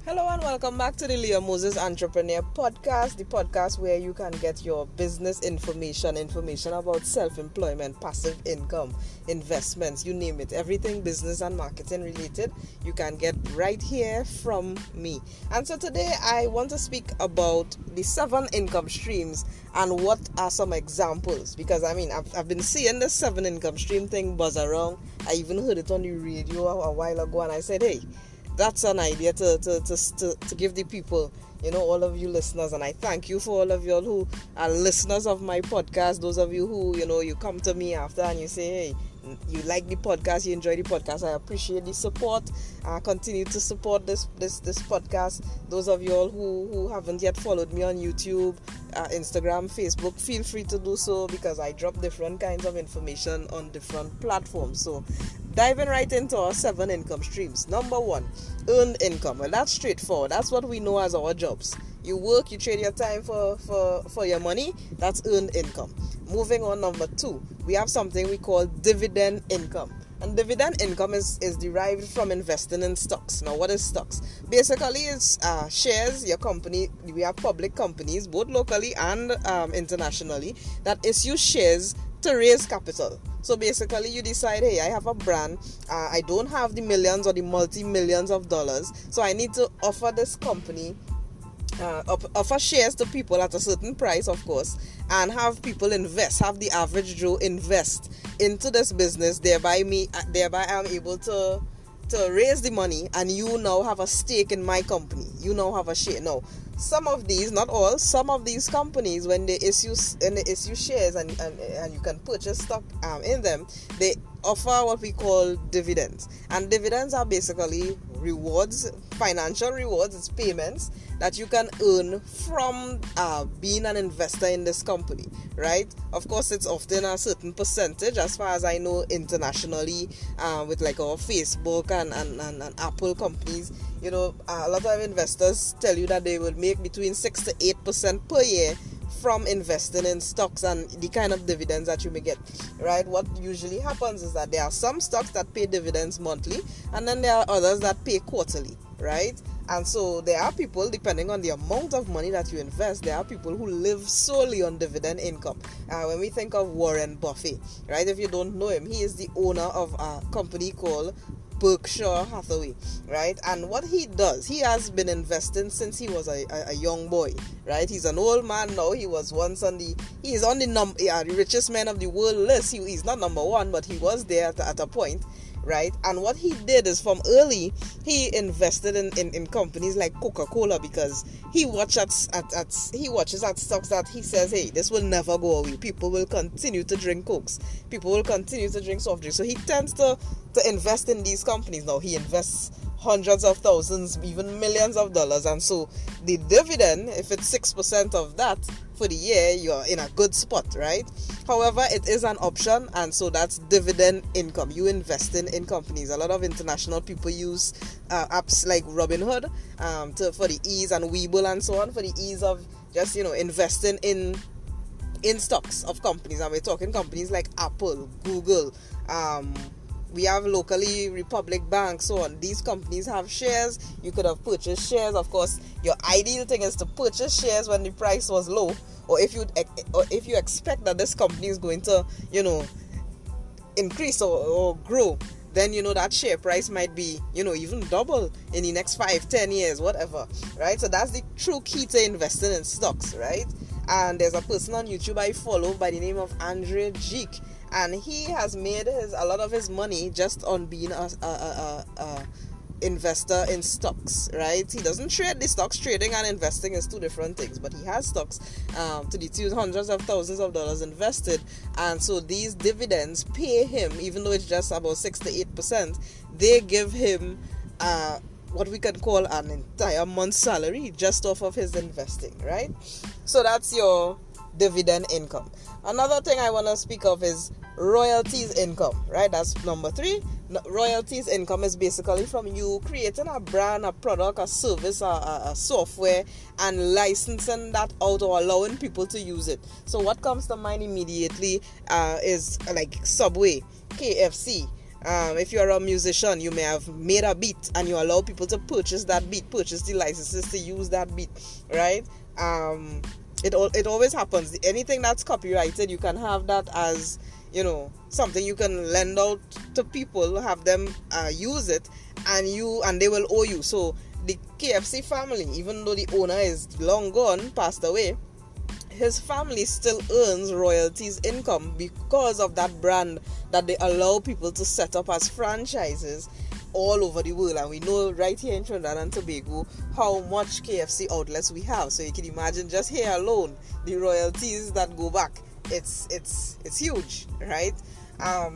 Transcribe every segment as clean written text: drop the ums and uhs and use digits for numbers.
Hello and welcome back to the Leah Moses Entrepreneur Podcast, the podcast where you can get your business information about self-employment, passive income, investments, you name it. Everything business and marketing related, you can get right here from me. And so today I want to speak about the 7 income streams and what are some examples. Because I've been seeing the 7 income stream thing buzz around. I even heard it on the radio a while ago and I said, hey, that's an idea to give the people, all of you listeners. And I thank you for all of y'all who are listeners of my podcast. Those of you who, you come to me after and you say, hey, you like the podcast, you enjoy the podcast. I appreciate the support. Continue to support this podcast. Those of y'all who haven't yet followed me on YouTube, Instagram, Facebook, feel free to do so because I drop different kinds of information on different platforms. So diving right into our 7 income streams. Number 1, earned income. Well, that's straightforward. That's what we know as our jobs. You work, you trade your time for your money. That's earned income. Moving on, number 2, we have something we call dividend income. And dividend income is derived from investing in stocks. Now, what is stocks? Basically, it's shares. Your company, we have public companies, both locally and internationally, that issue shares to raise capital. So basically, you decide, hey, I have a brand. I don't have the millions or the multi-millions of dollars. So I need to offer this company offer shares to people at a certain price, of course, and have people invest, have the average Joe invest into this business, thereby I'm able to raise the money, and you now have a stake in my company. You now have a share. Now, some of these, not all, some of these companies, when they issue shares and you can purchase stock in them, they offer what we call dividends. And dividends are basically rewards, financial rewards. It's payments that you can earn from being an investor in this company, right? Of course, it's often a certain percentage, as far as I know, internationally, with like our Facebook and Apple companies. A lot of investors tell you that they will make between 6 to 8% per year from investing in stocks and the kind of dividends that you may get, right? What usually happens is that there are some stocks that pay dividends monthly, and then there are others that pay quarterly, right? And so there are people, depending on the amount of money that you invest, there are people who live solely on dividend income. When we think of Warren Buffett, right? If you don't know him, he is the owner of a company called Berkshire Hathaway, right? And what he does, he has been investing since he was a young boy, right? He's an old man now. He was once the richest man of the world list. He's not number 1, but he was there at a point, right? And what he did is, from early, he invested in companies like Coca-Cola, because he watches at stocks that he says, hey, this will never go away. People will continue to drink Cokes. People will continue to drink soft drinks. So he tends to invest in these companies. Now, he invests hundreds of thousands, even millions of dollars. And so the dividend, if it's 6% of that for the year, you're in a good spot, right? However, it is an option, and so that's dividend income. You invest in companies. A lot of international people use apps like Robinhood for the ease, and Webull and so on, for the ease of just investing in stocks of companies. And we're talking companies like Apple, Google, we have locally Republic Bank, so on. These companies have shares. You could have purchased shares. Of course, your ideal thing is to purchase shares when the price was low, or if you expect that this company is going to, increase or grow, then that share price might be, even double in the next 5-10 years, whatever, right? So that's the true key to investing in stocks, right? And there's a person on YouTube I follow by the name of Andre Geek, and he has made a lot of his money just on being a investor in stocks, right? He doesn't trade the stocks. Trading and investing is 2 different things, but he has stocks to the tune hundreds of thousands of dollars invested, and so these dividends pay him, even though it's just about 6 to 8%. They give him what we can call an entire month's salary just off of his investing, right? So that's your dividend income. Another thing I want to speak of is royalties income, right? That's number 3. Royalties income is basically from you creating a brand, a product, a service, a software, and licensing that out or allowing people to use it. So what comes to mind immediately is like Subway, KFC, If you're a musician, you may have made a beat and you allow people to purchase that beat, purchase the licenses to use that beat, right? It always happens. Anything that's copyrighted, you can have that as, something you can lend out to people, have them use it, and they will owe you. So the KFC family, even though the owner is long gone, passed away, his family still earns royalties income because of that brand that they allow people to set up as franchises all over the world. And we know right here in Trinidad and Tobago how much KFC outlets we have. So you can imagine just here alone the royalties that go back. It's huge, right?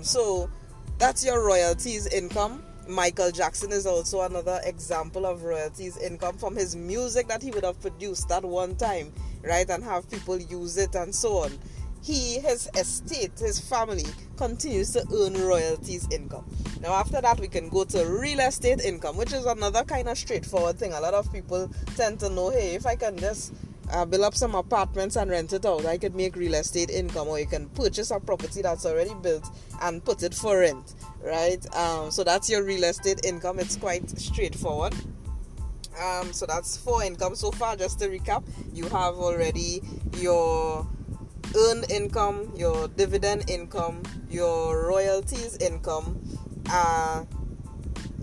So that's your royalties income. Michael Jackson is also another example of royalties income from his music that he would have produced that one time, right, and have people use it and so on. His estate, his family continues to earn royalties income. Now after that we can go to real estate income, which is another kind of straightforward thing. A lot of people tend to know, hey, if I can just build up some apartments and rent it out, I could make real estate income. Or you can purchase a property that's already built and put it for rent, right? So that's your real estate income. It's quite straightforward. So that's 4 income so far. Just to recap, you have already your earned income, your dividend income, your royalties income,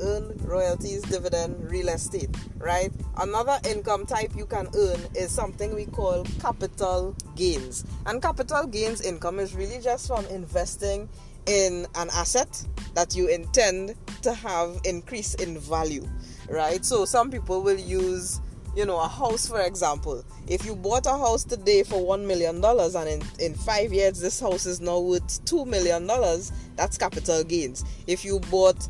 earn royalties, dividend, real estate, right? Another income type you can earn is something we call capital gains. And capital gains income is really just from investing in an asset that you intend to have increase in value, right? So some people will use, a house, for example. If you bought a house today for $1 million and in 5 years this house is now worth $2 million, that's capital gains. If you bought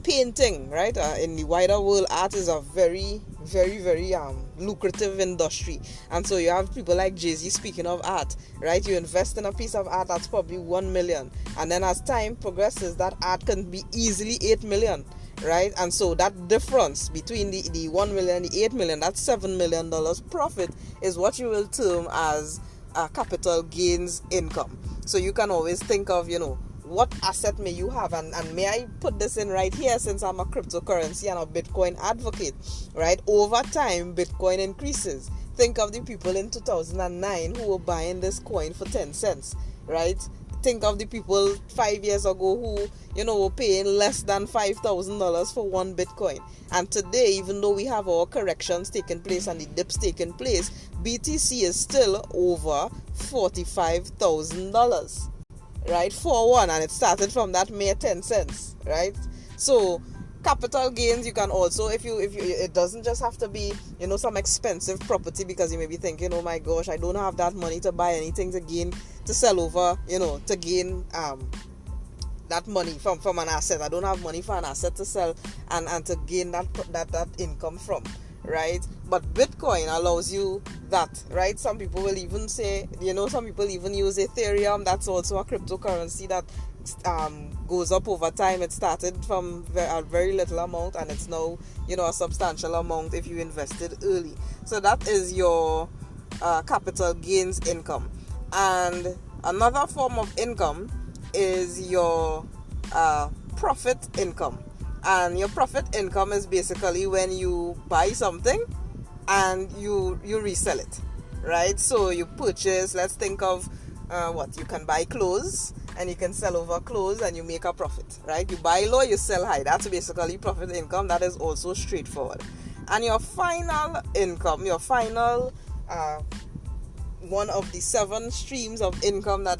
painting, right? In the wider world, art is a very, very, very lucrative industry. And so you have people like Jay-Z, speaking of art, right? You invest in a piece of art that's probably 1 million. And then as time progresses, that art can be easily 8 million. Right? And so that difference between the 1 million and the 8 million, that's $7 million profit, is what you will term as capital gains income. So you can always think of, what asset may you have, and may I put this in right here, since I'm a cryptocurrency and a Bitcoin advocate, right? Over time, Bitcoin increases. Think of the people in 2009 who were buying this coin for 10 cents, right? Think of the people 5 years ago who, were paying less than $5,000 for one Bitcoin. And today, even though we have our corrections taking place and the dips taking place, BTC is still over $45,000, right? For one, and it started from that mere 10 cents, right? So capital gains, you can also, if you it doesn't just have to be, some expensive property, because you may be thinking, oh my gosh, I don't have that money to buy anything to sell over, to gain that money from an asset. I don't have money for an asset to sell and to gain that income from, right? But Bitcoin allows you that, right? Some people will even say, some people even use Ethereum. That's also a cryptocurrency that goes up over time. It started from a very little amount and it's now, a substantial amount if you invested early. So that is your capital gains income. And another form of income is your profit income. And your profit income is basically when you buy something and you resell it, right? So you purchase, let's think of you can buy clothes and you can sell over clothes and you make a profit, right? You buy low, you sell high. That's basically profit income. That is also straightforward. And your final income, your final one of the 7 streams of income that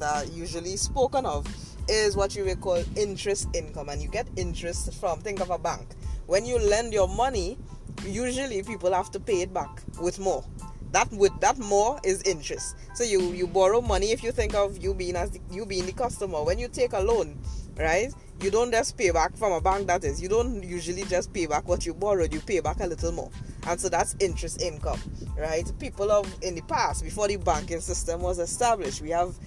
are usually spoken of, is what you will call interest income. And you get interest from, think of a bank. When you lend your money, usually people have to pay it back with more. That more is interest. So you borrow money. If you think of you being the customer, when you take a loan, right, you don't just pay back from a bank. That is, you don't usually just pay back what you borrowed. You pay back a little more, and so that's interest income, right? People in the past, before the banking system was established, we have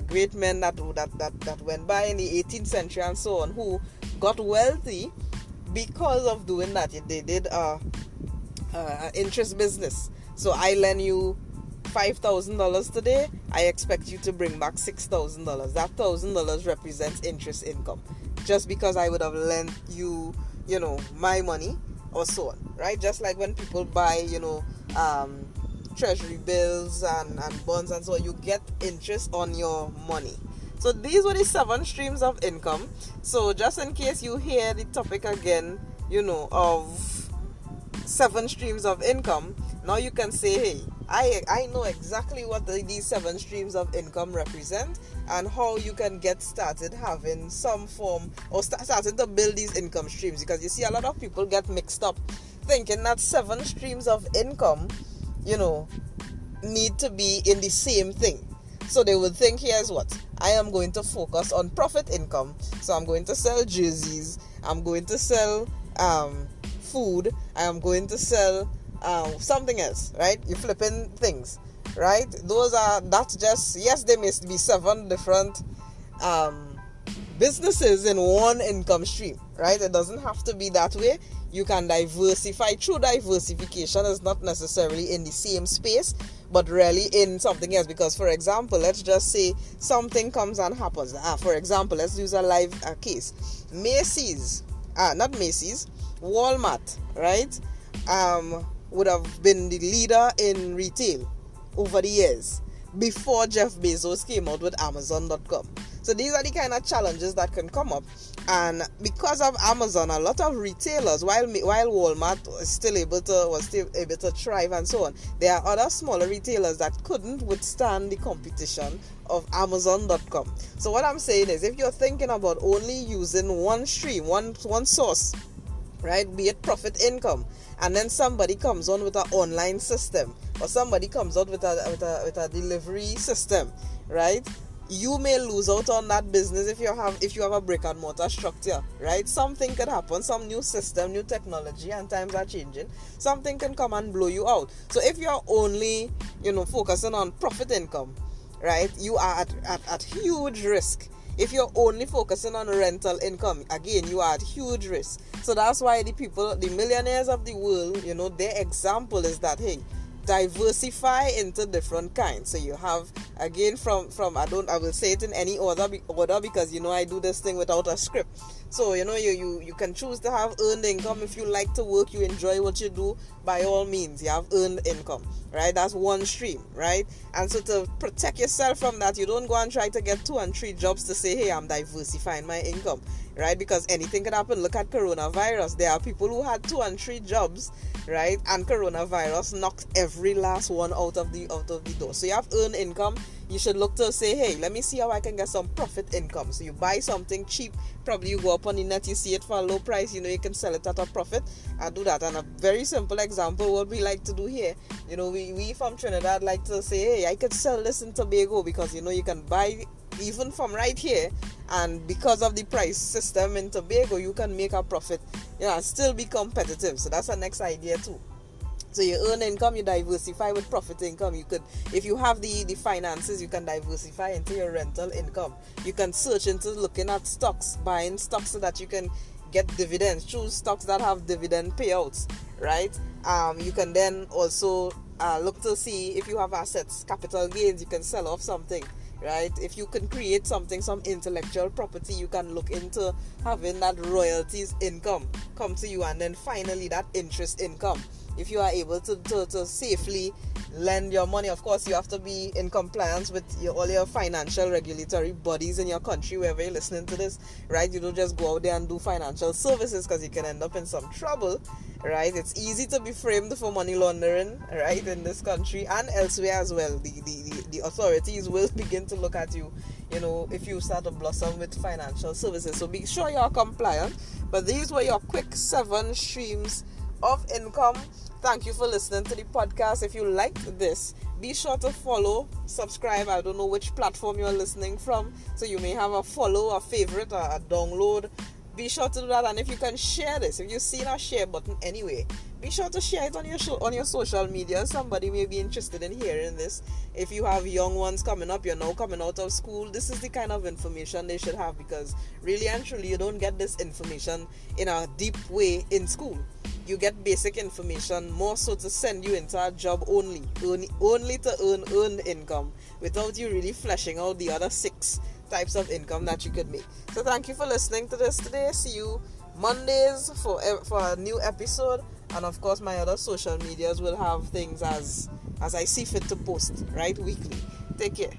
great men that went by in the 18th century and so on, who got wealthy because of doing that. They did interest business. So I lend you $5,000 today. I expect you to bring back $6,000. That $1,000 represents interest income, just because I would have lent you, my money or so on, right? Just like when people buy, treasury bills and bonds and so on, you get interest on your money. So these were the 7 streams of income. So just in case you hear the topic again, of 7 streams of income, now you can say, hey, I know exactly what these 7 streams of income represent, and how you can get started having some form, or starting to build these income streams. Because you see, a lot of people get mixed up thinking that 7 streams of income, need to be in the same thing. So they would think, here's what, I am going to focus on profit income. So I'm going to sell jerseys, I'm going to sell food, I am going to sell something else, right? You're flipping things, right? That's just, yes, there may be 7 different businesses in one income stream, right? It doesn't have to be that way. You can diversify. True diversification is not necessarily in the same space, but really in something else. Because, for example, let's just say something comes and happens. For example, let's use a live case. Walmart, right? Would have been the leader in retail over the years before Jeff Bezos came out with Amazon.com. So these are the kind of challenges that can come up. And because of Amazon, a lot of retailers, while Walmart was still able to thrive and so on, there are other smaller retailers that couldn't withstand the competition of Amazon.com. So what I'm saying is, if you're thinking about only using one stream, one source, right, be it profit income, and then somebody comes on with an online system, or somebody comes out with a delivery system, right, you may lose out on that business if you have a brick and mortar structure, right? Something could happen, some new system, new technology, and times are changing. Something can come and blow you out. So if you're only, focusing on profit income, right, you are at huge risk. If you're only focusing on rental income, again, you are at huge risk. So that's why the millionaires of the world, their example is that, hey, diversify into different kinds. So you have, again, from I will say it in any order because I do this thing without a script. So you can choose to have earned income. If you like to work, you enjoy what you do, by all means you have earned income, right? That's one stream, right? And so to protect yourself from that, you don't go and try to get 2 and 3 jobs to say, hey, I'm diversifying my income, right? Because anything could happen. Look at coronavirus. There are people who had 2 and 3 jobs, right? And coronavirus knocked every last one out of the door. So you have earned income. You should look to say, hey, let me see how I can get some profit income. So you buy something cheap, probably you go up on the net, you see it for a low price, you can sell it at a profit and do that. And a very simple example, what we like to do here, we from Trinidad like to say, hey, I could sell this in Tobago, because you can buy even from right here, and because of the price system in Tobago, you can make a profit, and still be competitive. So that's the next idea too. So you earn income, you diversify with profit income. You could, if you have the finances, you can diversify into your rental income. You can search into looking at stocks, buying stocks so that you can get dividends. Choose stocks that have dividend payouts, right? You can then also look to see if you have assets, capital gains, you can sell off something, right? If you can create something, some intellectual property, you can look into having that royalties income come to you, and then finally that interest income. If you are able to safely lend your money, of course you have to be in compliance with all your financial regulatory bodies in your country, wherever you're listening to this, right? You don't just go out there and do financial services, because you can end up in some trouble, right? It's easy to be framed for money laundering, right, in this country and elsewhere as well. The authorities will begin to look at you, if you start to blossom with financial services. So be sure you're compliant. But these were your quick 7 streams of income. Thank you for listening to the podcast. If you liked this, be sure to follow, subscribe. I don't know which platform you're listening from, so you may have a follow, a favorite, or a download. Be sure to do that. And if you can share this, if you've seen a share button anyway, be sure to share it on your social media. Somebody may be interested in hearing this. If you have young ones coming up, you're now coming out of school, this is the kind of information they should have, because really and truly you don't get this information in a deep way in school. you get basic information, more so to send you into a job only to earn income, without you really fleshing out the other 6 types of income that you could make. So thank you for listening to this today. See you Mondays for a new episode, and of course my other social medias will have things as I see fit to post, right, weekly. Take care.